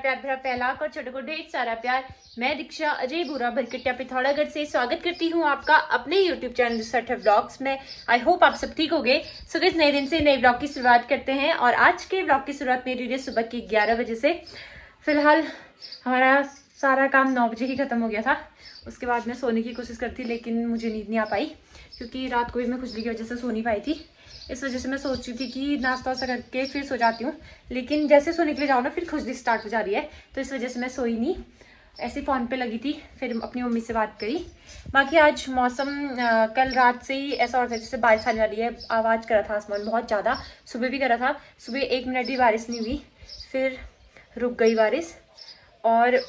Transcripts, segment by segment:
प्यार भरा पहला और छोटे को ढेर सारा प्यार। मैं दीक्षा अजय बुरा भरकटिया पिथौरागढ़ से स्वागत करती हूँ आपका अपने YouTube चैनल सठ व्लॉग्स में। आई होप आप सब ठीक हो गए। सो इस नए दिन से नए व्लॉग की शुरुआत करते हैं और आज के व्लॉग की शुरुआत मेरी रही सुबह की 11 बजे से। फिलहाल हमारा सारा काम 9 बजे ही खत्म हो गया था। उसके बाद मैं सोने की कोशिश करती लेकिन मुझे नींद नहीं आ पाई क्योंकि रात को भी मैं खुजली की वजह से सो नहीं पाई थी। इस वजह से मैं सोच रही थी कि नाश्ता वास्ता करके फिर सो जाती हूँ, लेकिन जैसे सोने के लिए जाओ ना फिर खुजली स्टार्ट हो जा रही है, तो इस वजह से मैं सोई नहीं, ऐसे फ़ोन पे लगी थी। फिर अपनी मम्मी से बात करी। बाकी आज मौसम कल रात से ही ऐसा हो रहा था जैसे बारिश आने वाली है। आवाज़ कर रहा था आसमान बहुत ज़्यादा, सुबह भी कर रहा था। सुबह 1 मिनट भी बारिश नहीं हुई, फिर रुक गई बारिश और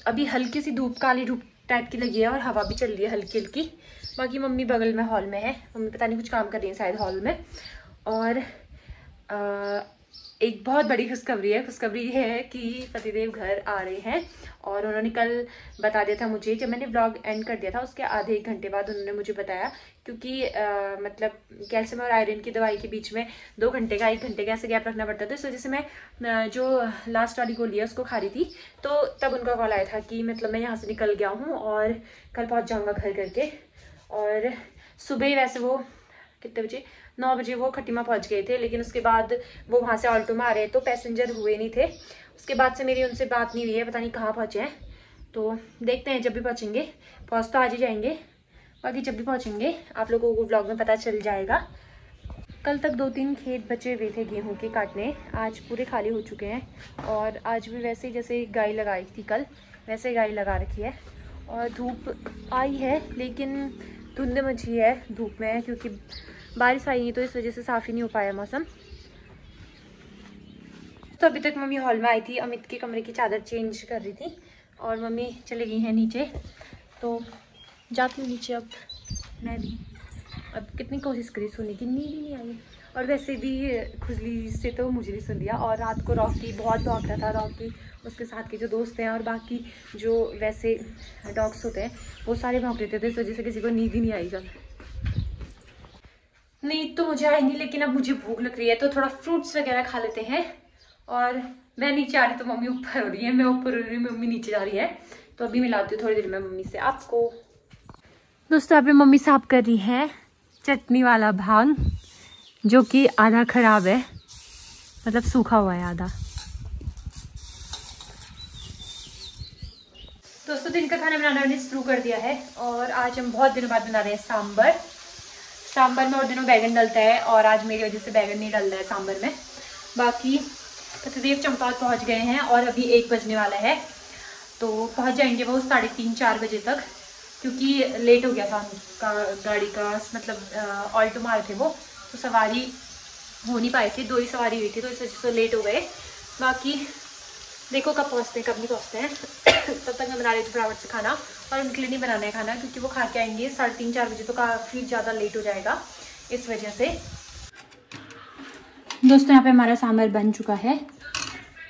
अभी हल्की सी धूप, काली धूप टाइप की लगी है और हवा भी चल रही है हल्की हल्की। बाकी मम्मी बगल में हॉल में है, मम्मी पता नहीं कुछ काम कर रही है शायद हॉल में। और एक बहुत बड़ी खुशखबरी है कि पतिदेव घर आ रहे हैं और उन्होंने कल बता दिया था मुझे। जब मैंने व्लॉग एंड कर दिया था उसके आधे 1 घंटे बाद उन्होंने मुझे बताया, क्योंकि मतलब कैल्शियम और आयरन की दवाई के बीच में 2 घंटे का 1 घंटे का ऐसे गैप रखना पड़ता था। इस वजह से मैं जो लास्ट वाली गोली है उसको खा रही थी, तो तब उनका कॉल आया था कि मतलब मैं यहाँ से निकल गया हूँ और कल पहुँच जाऊँगा घर करके। और सुबह वैसे वो कितने बजे 9 बजे वो खटीमा पहुंच गए थे, लेकिन उसके बाद वो वहाँ से ऑल्टो में आ रहे तो पैसेंजर हुए नहीं थे। उसके बाद से मेरी उनसे बात नहीं हुई है, पता नहीं कहाँ पहुँचे हैं। तो देखते हैं, जब भी पहुँचेंगे, पहुँच तो आज ही जाएंगे, बाकी जब भी पहुँचेंगे आप लोगों को व्लॉग में पता चल जाएगा। कल तक 2-3 खेत बचे हुए थे गेहूँ के काटने, आज पूरे खाली हो चुके हैं। और आज भी वैसे ही जैसे गाय लगाई थी कल, वैसे गाय लगा रखी है। और धूप आई है लेकिन धुंध मची है धूप में, क्योंकि बारिश आई है तो इस वजह से साफ़ ही नहीं हो पाया मौसम। तो अभी तक मम्मी हॉल में आई थी, अमित के कमरे की चादर चेंज कर रही थी और मम्मी चली गई हैं नीचे। तो जाती हूँ नीचे अब मैं भी। अब कितनी कोशिश करी सोने की, नींद ही नहीं आई। और वैसे भी खुजली से तो मुझे भी सुन लिया। और रात को रॉकी बहुत भौंक रहा था, रॉकी उसके साथ के जो दोस्त हैं और बाकी जो वैसे डॉग्स होते हैं वो सारे भौंक रहे थे, तो इस वजह से किसी को नींद ही नहीं आई कल। नींद तो मुझे आई नहीं, लेकिन अब मुझे भूख लग रही है तो थोड़ा फ्रूट्स वगैरह खा लेते हैं। और मैं नीचे आ रही तो मम्मी ऊपर हो रही है, मैं ऊपर हो रही हूँ, मम्मी नीचे जा रही है। तो अभी मिलाती हूँ थोड़ी देर में मम्मी से आपको। दोस्तों यहाँ पे मम्मी साफ कर रही है चटनी वाला भांग, जो कि आधा खराब है, मतलब सूखा हुआ है आधा। दोस्तों दिन का खाना बनाना मैंने शुरू कर दिया है और आज हम बहुत दिनों बाद बना रहे हैं सांभर। सांभर में और दिनों बैगन डलता है और आज मेरी वजह से बैगन नहीं डल रहा है सांभर में। बाकी पतिदेव चंपावत पहुंच गए हैं और अभी 1 बजने वाला है, तो पहुंच जाएंगे वो 3:30-4 बजे तक, क्योंकि लेट हो गया था उनका गाड़ी का, मतलब ऑल्टो मार थे वो, तो सवारी हो नहीं पाए थे, 2 ही सवारी हुई थी, तो इस वजह से लेट हो गए। बाकी देखो कब पहुँचते हैं कब नहीं पहुँचते हैं। तब तक मैं बना रही थी फटाफट से खाना, और उनके लिए नहीं बनाना है खाना क्योंकि वो खा के आएंगे 3:30-4 बजे, तो काफ़ी ज़्यादा लेट हो जाएगा इस वजह से। दोस्तों यहाँ पे हमारा सांभर बन चुका है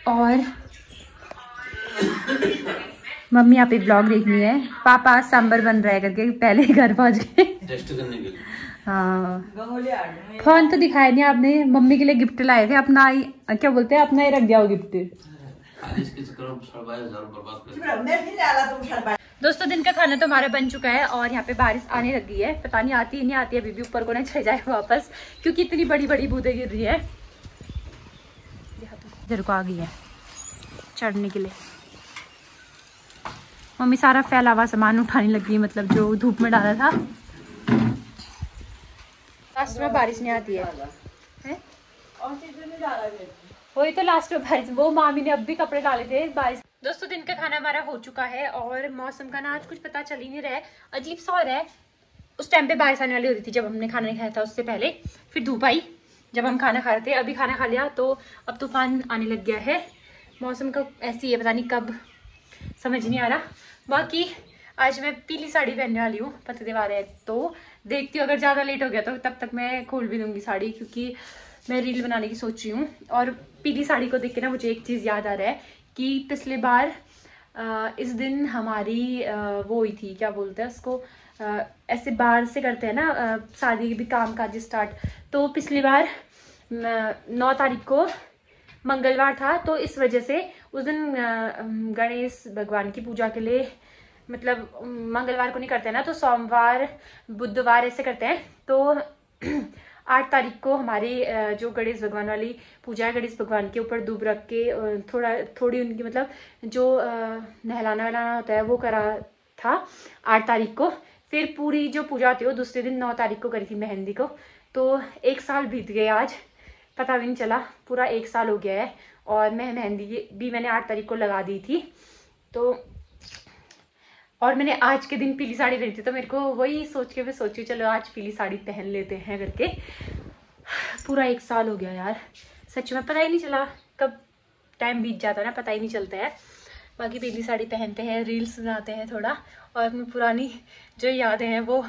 और मम्मी यहाँ पे ब्लॉग देखनी है। पापा आज सांभर बन रहा है करके पहले घर पहुँच गए टेस्ट करने के लिए। हाँ फोन तो दिखाया नहीं आपने। मम्मी के लिए गिफ्ट लाए थे, अपना ही क्या बोलते हैं, अपना ही रख दिया वो गिफ्ट। दोस्तों दिन का खाना तो हमारा बन चुका है और यहाँ पे बारिश आने लगी है, पता नहीं आती है नहीं आती है, अभी भी ऊपर को ना चढ़ जाए वापस, क्योंकि इतनी बड़ी बड़ी बूंदें गिर रही है। इधर को आ गई है चढ़ने के लिए। मम्मी सारा फैला हुआ सामान उठाने लगी है, मतलब जो धूप में डाला था। लास्ट में बारिश नहीं आती है? वही तो लास्ट में बारिश, वो मामी ने अब भी कपड़े डाले थे बारिश। दोस्तों दिन का खाना हमारा हो चुका है और मौसम का ना आज कुछ पता चल ही नहीं रहा है, अजीब सा हो रहा है। उस टाइम पे बारिश आने वाली होती थी जब हमने खाना नहीं खाया था, उससे पहले फिर धूप आई जब हम खाना खा रहे थे। अभी खाना खा लिया तो अब तूफान आने लग गया है। मौसम का ऐसी है, पता नहीं कब, समझ नहीं आ रहा। बाकी आज मैं पीली साड़ी पहनने वाली हूँ, पतिदेव आ रहे हैं तो देखती हूँ, अगर ज़्यादा लेट हो गया तो तब तक मैं खोल भी दूँगी साड़ी, क्योंकि मैं रील बनाने की सोच रही हूँ। और पीली साड़ी को देख के ना मुझे एक चीज़ याद आ रहा है कि पिछले बार इस दिन हमारी वो हुई थी, क्या बोलते हैं उसको, ऐसे बाहर से करते हैं ना शादी भी काम काज स्टार्ट, तो पिछली बार 9 तारीख को मंगलवार था, तो इस वजह से उस दिन गणेश भगवान की पूजा के लिए मतलब मंगलवार को नहीं करते ना, तो सोमवार बुधवार ऐसे करते हैं। तो 8 तारीख को हमारी जो गणेश भगवान वाली पूजा है, गणेश भगवान के ऊपर दूब रख के थोड़ी उनकी मतलब जो नहलाना वहलाना होता है वो करा था 8 तारीख को। फिर पूरी जो पूजा होती है वो दूसरे दिन 9 तारीख को करी थी, मेहंदी को। तो 1 साल बीत गए आज, पता भी नहीं चला, पूरा 1 साल हो गया है। और मैं मेहंदी भी मैंने 8 तारीख को लगा दी थी। तो और मैंने आज के दिन पीली साड़ी पहनी थी, तो मेरे को वही सोच के मैं सोची चलो आज पीली साड़ी पहन लेते हैं करके। पूरा 1 साल हो गया यार, सच में पता ही नहीं चला कब टाइम बीत जाता है ना, पता ही नहीं चलता है। बाकी पीली साड़ी पहनते हैं, रील्स बनाते हैं थोड़ा, और अपनी पुरानी जो यादें हैं वो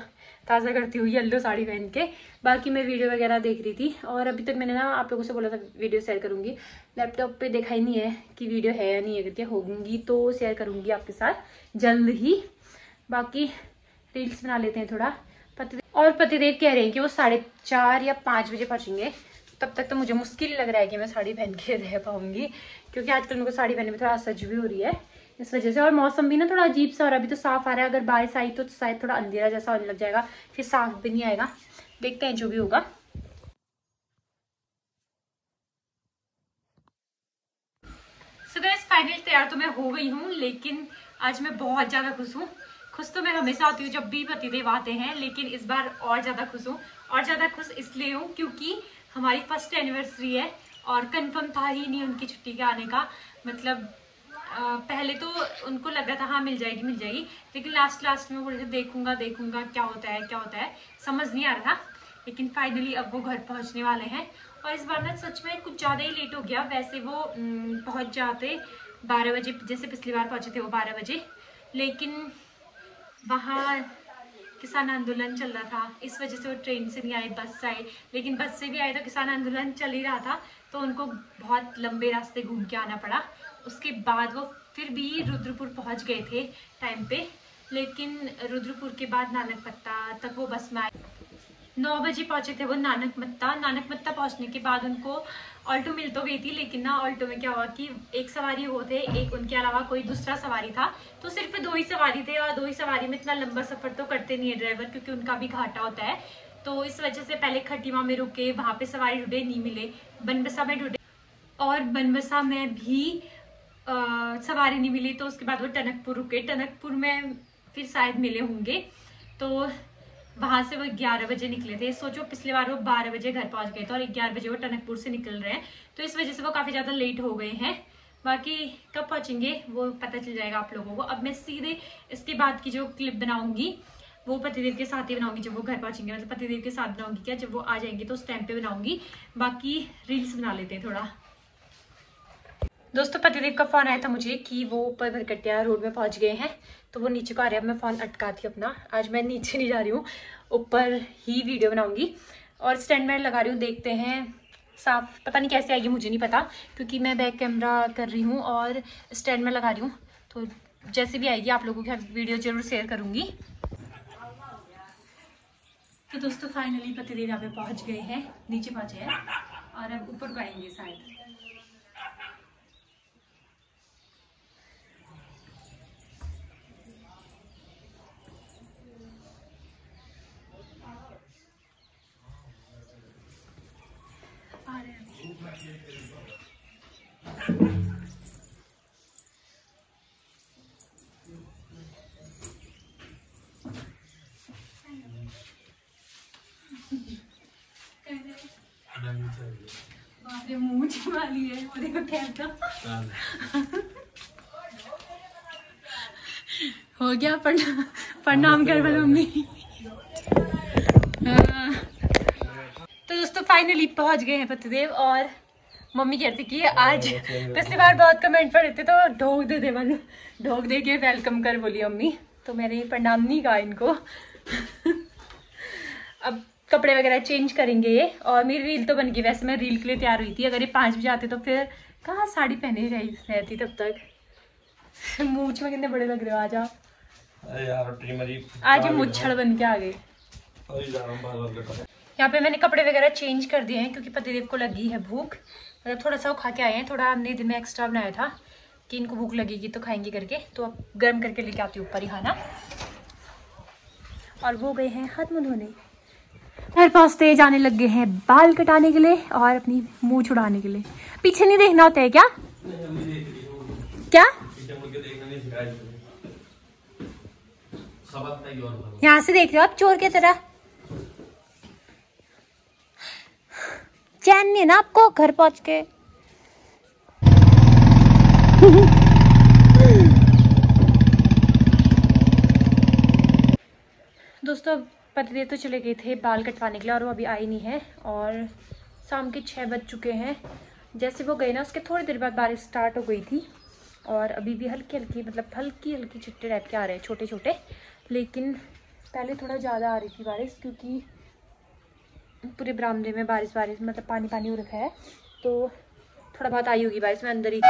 ताज़ा करती हुई येलो साड़ी पहन के। बाकी मैं वीडियो वगैरह देख रही थी, और अभी तक मैंने ना आप लोगों से बोला था वीडियो शेयर करूँगी, लैपटॉप पे देखा ही नहीं है कि वीडियो है या नहीं है करके। होगी तो शेयर करूँगी आपके साथ जल्द ही। बाकी रील्स बना लेते हैं थोड़ा। पतिदेव कह रहे हैं कि वो 4:30 या 5 बजे पहुँचेंगे। तब तक तो मुझे मुश्किल लग रहा है कि मैं साड़ी पहन के रह पाऊंगी, क्योंकि आजकल मेरे को साड़ी पहनने में थोड़ा असहज भी हो रही है इस वजह से। और मौसम भी ना थोड़ा अजीब सा हो रहा है, अभी तो साफ आ रहा है, अगर बारिश आई तो शायद थोड़ा अंधेरा जैसा होने लग जाएगा, फिर साफ भी नहीं आएगा। देखते हैं जो भी होगा। सो गाइस फाइनली तैयार तो मैं हो गई हूँ, लेकिन आज मैं बहुत ज्यादा खुश हूँ। खुश तो मैं हमेशा होती हूँ जब भी पतिदेव आते हैं, लेकिन इस बार और ज्यादा खुश हूँ। और ज्यादा खुश इसलिए हूँ क्योंकि हमारी फर्स्ट एनिवर्सरी है, और कंफर्म था ही नहीं उनकी छुट्टी के आने का। मतलब पहले तो उनको लग रहा था हाँ मिल जाएगी, लेकिन लास्ट में बोल रहे थे देखूंगा क्या होता है, समझ नहीं आ रहा था। लेकिन फाइनली अब वो घर पहुंचने वाले हैं। और इस बार ना सच में कुछ ज़्यादा ही लेट हो गया। वैसे वो पहुंच जाते 12 बजे, जैसे पिछली बार पहुंचे थे वो 12 बजे, लेकिन वहाँ किसान आंदोलन चल रहा था, इस वजह से वो ट्रेन से नहीं आए, बस से आए। लेकिन बस से भी आए तो किसान आंदोलन चल ही रहा था, तो उनको बहुत लंबे रास्ते घूम के आना पड़ा। उसके बाद वो फिर भी रुद्रपुर पहुंच गए थे टाइम पे, लेकिन रुद्रपुर के बाद नानक मत्ता तक वो बस में आए। 9 बजे पहुंचे थे वो नानक मत्ता पहुंचने के बाद उनको ऑल्टो मिल तो गई थी, लेकिन ना ऑल्टो में क्या हुआ कि एक सवारी वो थे, एक उनके अलावा कोई दूसरा सवारी था, तो सिर्फ 2 ही सवारी थे। और 2 ही सवारी में इतना लंबा सफर तो करते नहीं है ड्राइवर, क्योंकि उनका भी घाटा होता है। तो इस वजह से पहले खटीमा में रुके, वहां पे सवारी ढूंढे, नहीं मिले। बनबसा में ढूंढे और बनबसा में भी सवारी नहीं मिली, तो उसके बाद वो टनकपुर रुके। टनकपुर में फिर शायद मिले होंगे, तो वहां से वो 11 बजे निकले थे। सोचो पिछली बार वो 12 बजे घर पहुंच गए थे और 11 बजे वो टनकपुर से निकल रहे हैं, तो इस वजह से वो काफी ज्यादा लेट हो गए हैं। बाकी कब पहुंचेंगे वो पता चल जाएगा आप लोगों को। अब मैं सीधे इसके बाद की जो क्लिप बनाऊंगी वो पतिदेव के साथ ही बनाऊंगी, जब वो घर पहुंचेंगे। मतलब पतिदेव के साथ बनाऊंगी क्या, जब वो आ जाएंगे तो उस टाइम पे बनाऊंगी। बाकी रील्स बना लेते हैं थोड़ा। दोस्तों पतिदेव का फोन आया था मुझे कि वो ऊपर भरकटिया रोड में पहुंच गए हैं, तो वो नीचे को आ रहे हैं। अब मैं फोन अटकाती हूँ अपना, आज मैं नीचे नहीं जा रही हूँ, ऊपर ही वीडियो बनाऊंगी। और स्टैंड में लगा रही हूँ, देखते हैं साफ, पता नहीं कैसे आएगी, मुझे नहीं पता, क्योंकि मैं बैक कैमरा कर रही हूँ और स्टैंड में लगा रही हूँ। तो जैसे भी आएगी आप लोगों के साथ वीडियो जरूर शेयर करूँगी। तो दोस्तों फाइनली पतिदेव यहाँ पे पहुँच गए हैं, नीचे पहुँचे हैं, और अब ऊपर को आएंगे शायद। मुझे वाली है वो, देखो कैसा हो गया। प्रणाम कर वाली मम्मी। तो दोस्तों फाइनली पहुंच गए हैं पतिदेव, और मम्मी कहती कि आज पिछली बार बहुत कमेंट पड़े थे, तो ढोक दे मन, ढोक दे के वेलकम कर बोली मम्मी, तो मैंने प्रणाम नहीं कहा इनको। अब कपड़े वगैरह चेंज करेंगे ये, और मेरी रील तो बन गई। वैसे मैं रील के लिए तैयार हुई थी, अगर ये 5 बजे आते तो फिर कहाँ साड़ी पहने रहती तब तक। मूछ में कितने बड़े लग रहे हो आज आप। आज ये मुच्छड़ बन के आ गए। यहाँ पे मैंने कपड़े वगैरह चेंज कर दिए हैं, क्योंकि पतिदेव को लगी है भूख। मतलब थोड़ा सा वो खा के आए हैं, थोड़ा हमने दिन में एक्स्ट्रा बनाया था, कि इनको भूख लगेगी तो खाएंगे करके, तो अब गर्म करके लेके आती हूँ ऊपर ही खाना। और वो गए हैं हाथ मुँह धोने। मेरे पास तेज आने लग गए हैं बाल कटाने के लिए और अपनी मुंह छुड़ाने के लिए। पीछे नहीं देखना होता है क्या? क्या यहाँ से देख रहे हो आप चोर की तरह? चैन नहीं है ना आपको घर पहुंच के? दोस्तों पतिदेव तो चले गए थे बाल कटवाने के लिए और वो अभी आई नहीं है और शाम के 6 बज चुके हैं। जैसे वो गए ना उसके थोड़ी देर बाद बारिश स्टार्ट हो गई थी और अभी भी हल्की हल्की मतलब हल्की हल्की छिट्टे टाइप के आ रहे हैं छोटे छोटे, लेकिन पहले थोड़ा ज़्यादा आ रही थी बारिश क्योंकि पूरे बरामदे में बारिश मतलब पानी पानी हो रखा है, तो थोड़ा बहुत आई होगी बारिश में अंदर ही।